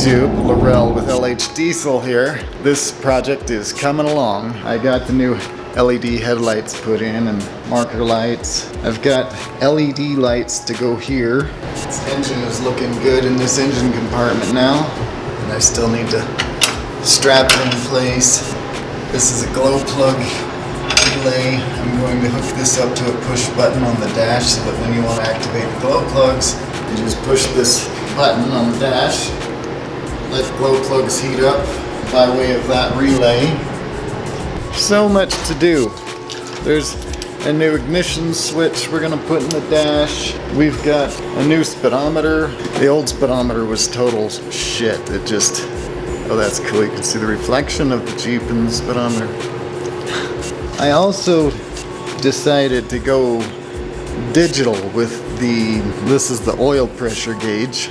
YouTube, Laurel with LH Diesel here. This project is coming along. I got the new LED headlights put in and marker lights. I've got LED lights to go here. This engine is looking good in this engine compartment now, and I still need to strap it in place. This is a glow plug relay. I'm going to hook this up to a push button on the dash so that when you want to activate the glow plugs, you just push this button on the dash, let glow plugs heat up by way of that relay. So much to do. There's a new ignition switch we're gonna put in the dash. We've got a new speedometer. The old speedometer was total shit. It just, oh, that's cool. You can see the reflection of the Jeep in the speedometer. I also decided to go digital with this is the oil pressure gauge,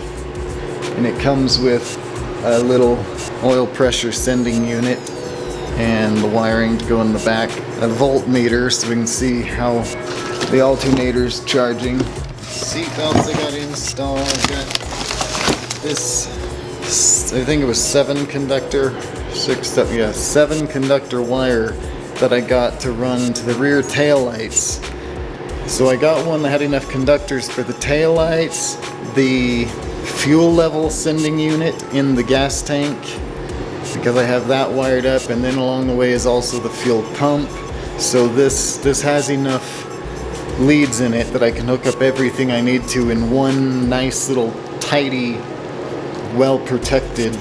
and it comes with a little oil pressure sending unit and the wiring to go in the back, a voltmeter so we can see how the alternator's charging. Seat belts I got installed. I've got this, I think it was 7 conductor wire that I got to run to the rear tail lights. So I got one that had enough conductors for the tail lights, the fuel level sending unit in the gas tank, because I have that wired up, and then along the way is also the fuel pump. So this has enough leads in it that I can hook up everything I need to in one nice little tidy, well protected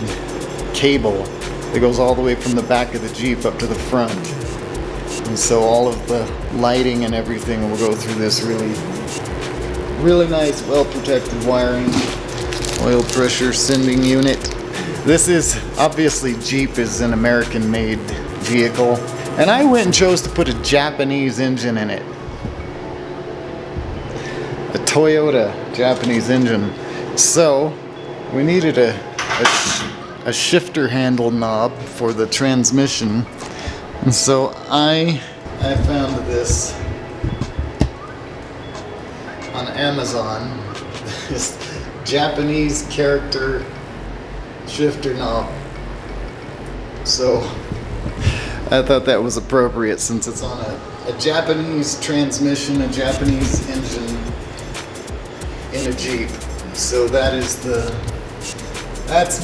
cable that goes all the way from the back of the Jeep up to the front. And so all of the lighting and everything will go through this really nice, well protected wiring. Oil pressure sending unit. This is, obviously Jeep is an American made vehicle, and I went and chose to put a Japanese engine in it. A Toyota Japanese engine. So we needed a shifter handle knob for the transmission. And so I found this on Amazon, this Japanese character shifter knob. So I thought that was appropriate since it's on a Japanese transmission, a Japanese engine in a Jeep. So that's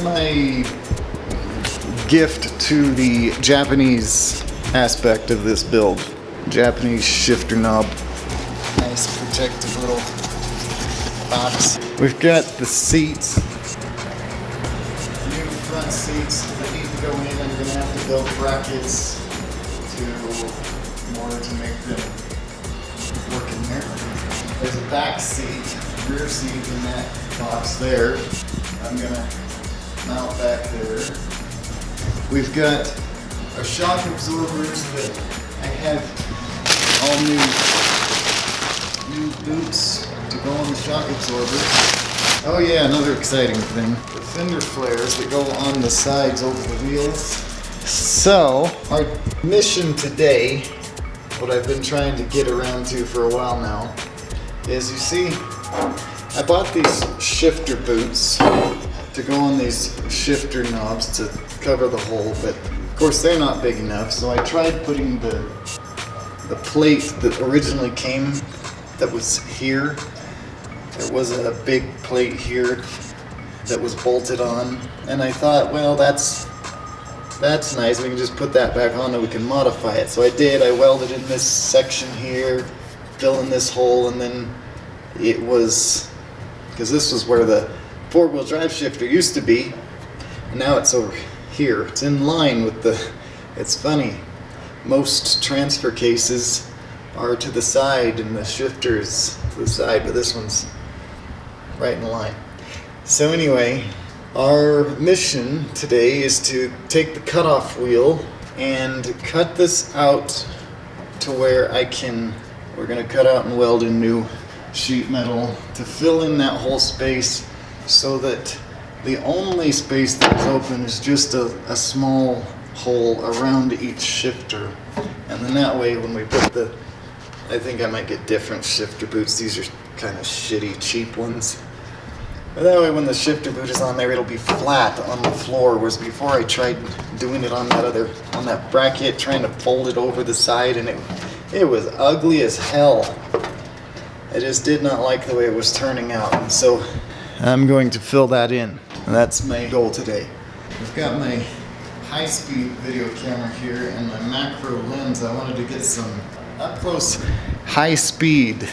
my gift to the Japanese aspect of this build. Japanese shifter knob. Nice protective little box. We've got the seats. New front seats that need to go in. I'm going to have to build brackets in order to make them work in there. There's a back seat, rear seat in that box there. I'm going to mount back there. We've got our shock absorbers that I have all new boots to go on the shock absorber. Oh yeah, another exciting thing. The fender flares that go on the sides over the wheels. So, our mission today, what I've been trying to get around to for a while now, is you see, I bought these shifter boots to go on these shifter knobs to cover the hole, but of course they're not big enough, so I tried putting the plate that originally came that was here. There was a big plate here that was bolted on, and I thought, well, that's nice, we can just put that back on and we can modify it. So I did. I welded in this section here, fill in this hole, and then it was, because this was where the four-wheel drive shifter used to be, and now it's over here. It's in line with it's funny, most transfer cases are to the side and the shifter's to the side, but this one's right in line. So anyway, our mission today is to take the cutoff wheel and cut this out to where we're going to cut out and weld in new sheet metal to fill in that whole space, so that the only space that's open is just a small hole around each shifter. And then that way when we put I think I might get different shifter boots. These are kind of shitty, cheap ones. That way when the shifter boot is on there, it'll be flat on the floor, whereas before I tried doing it on that bracket, trying to fold it over the side, and it was ugly as hell. I just did not like the way it was turning out, and so I'm going to fill that in. And that's my goal today. I've got my high-speed video camera here and my macro lens. I wanted to get some up-close high-speed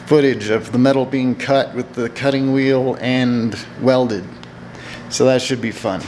footage of the metal being cut with the cutting wheel and welded. So that should be fun.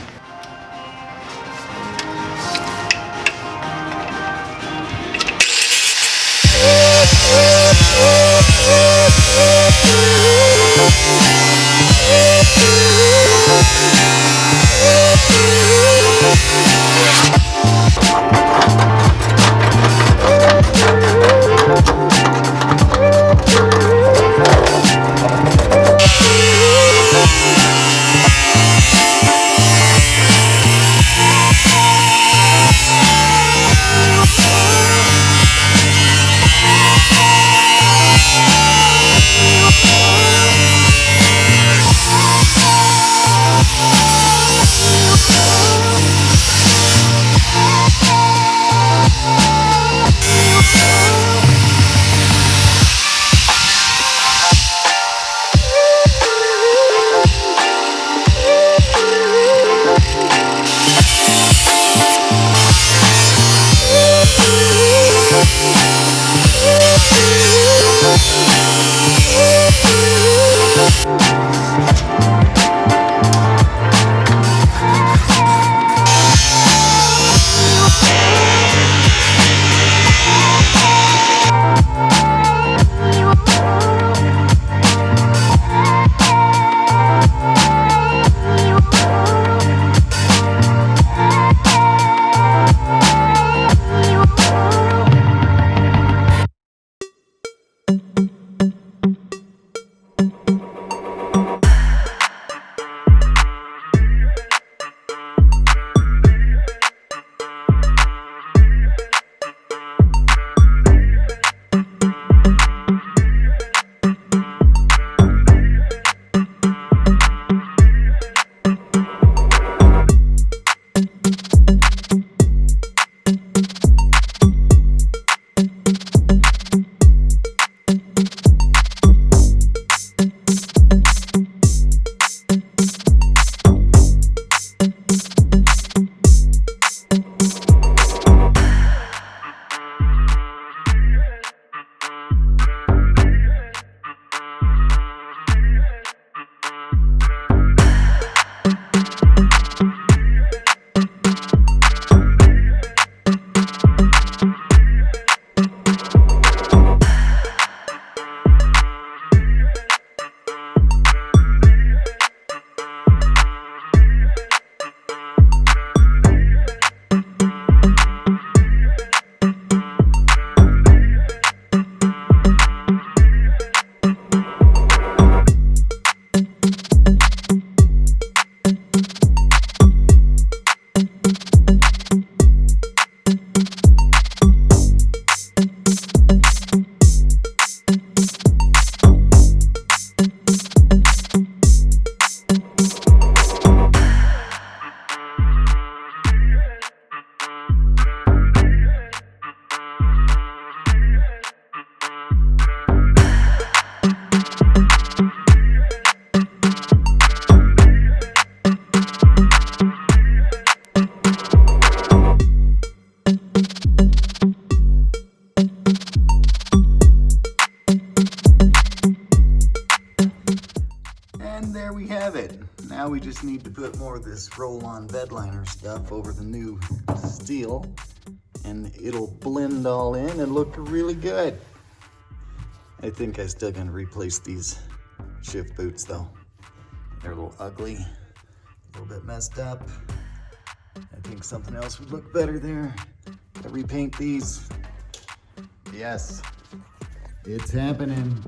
Now we just need to put more of this roll-on bed liner stuff over the new steel, and it'll blend all in and look really good. I think I'm still gonna replace these shift boots though. They're a little ugly, a little bit messed up. I think something else would look better there. Gotta repaint these. Yes, it's happening.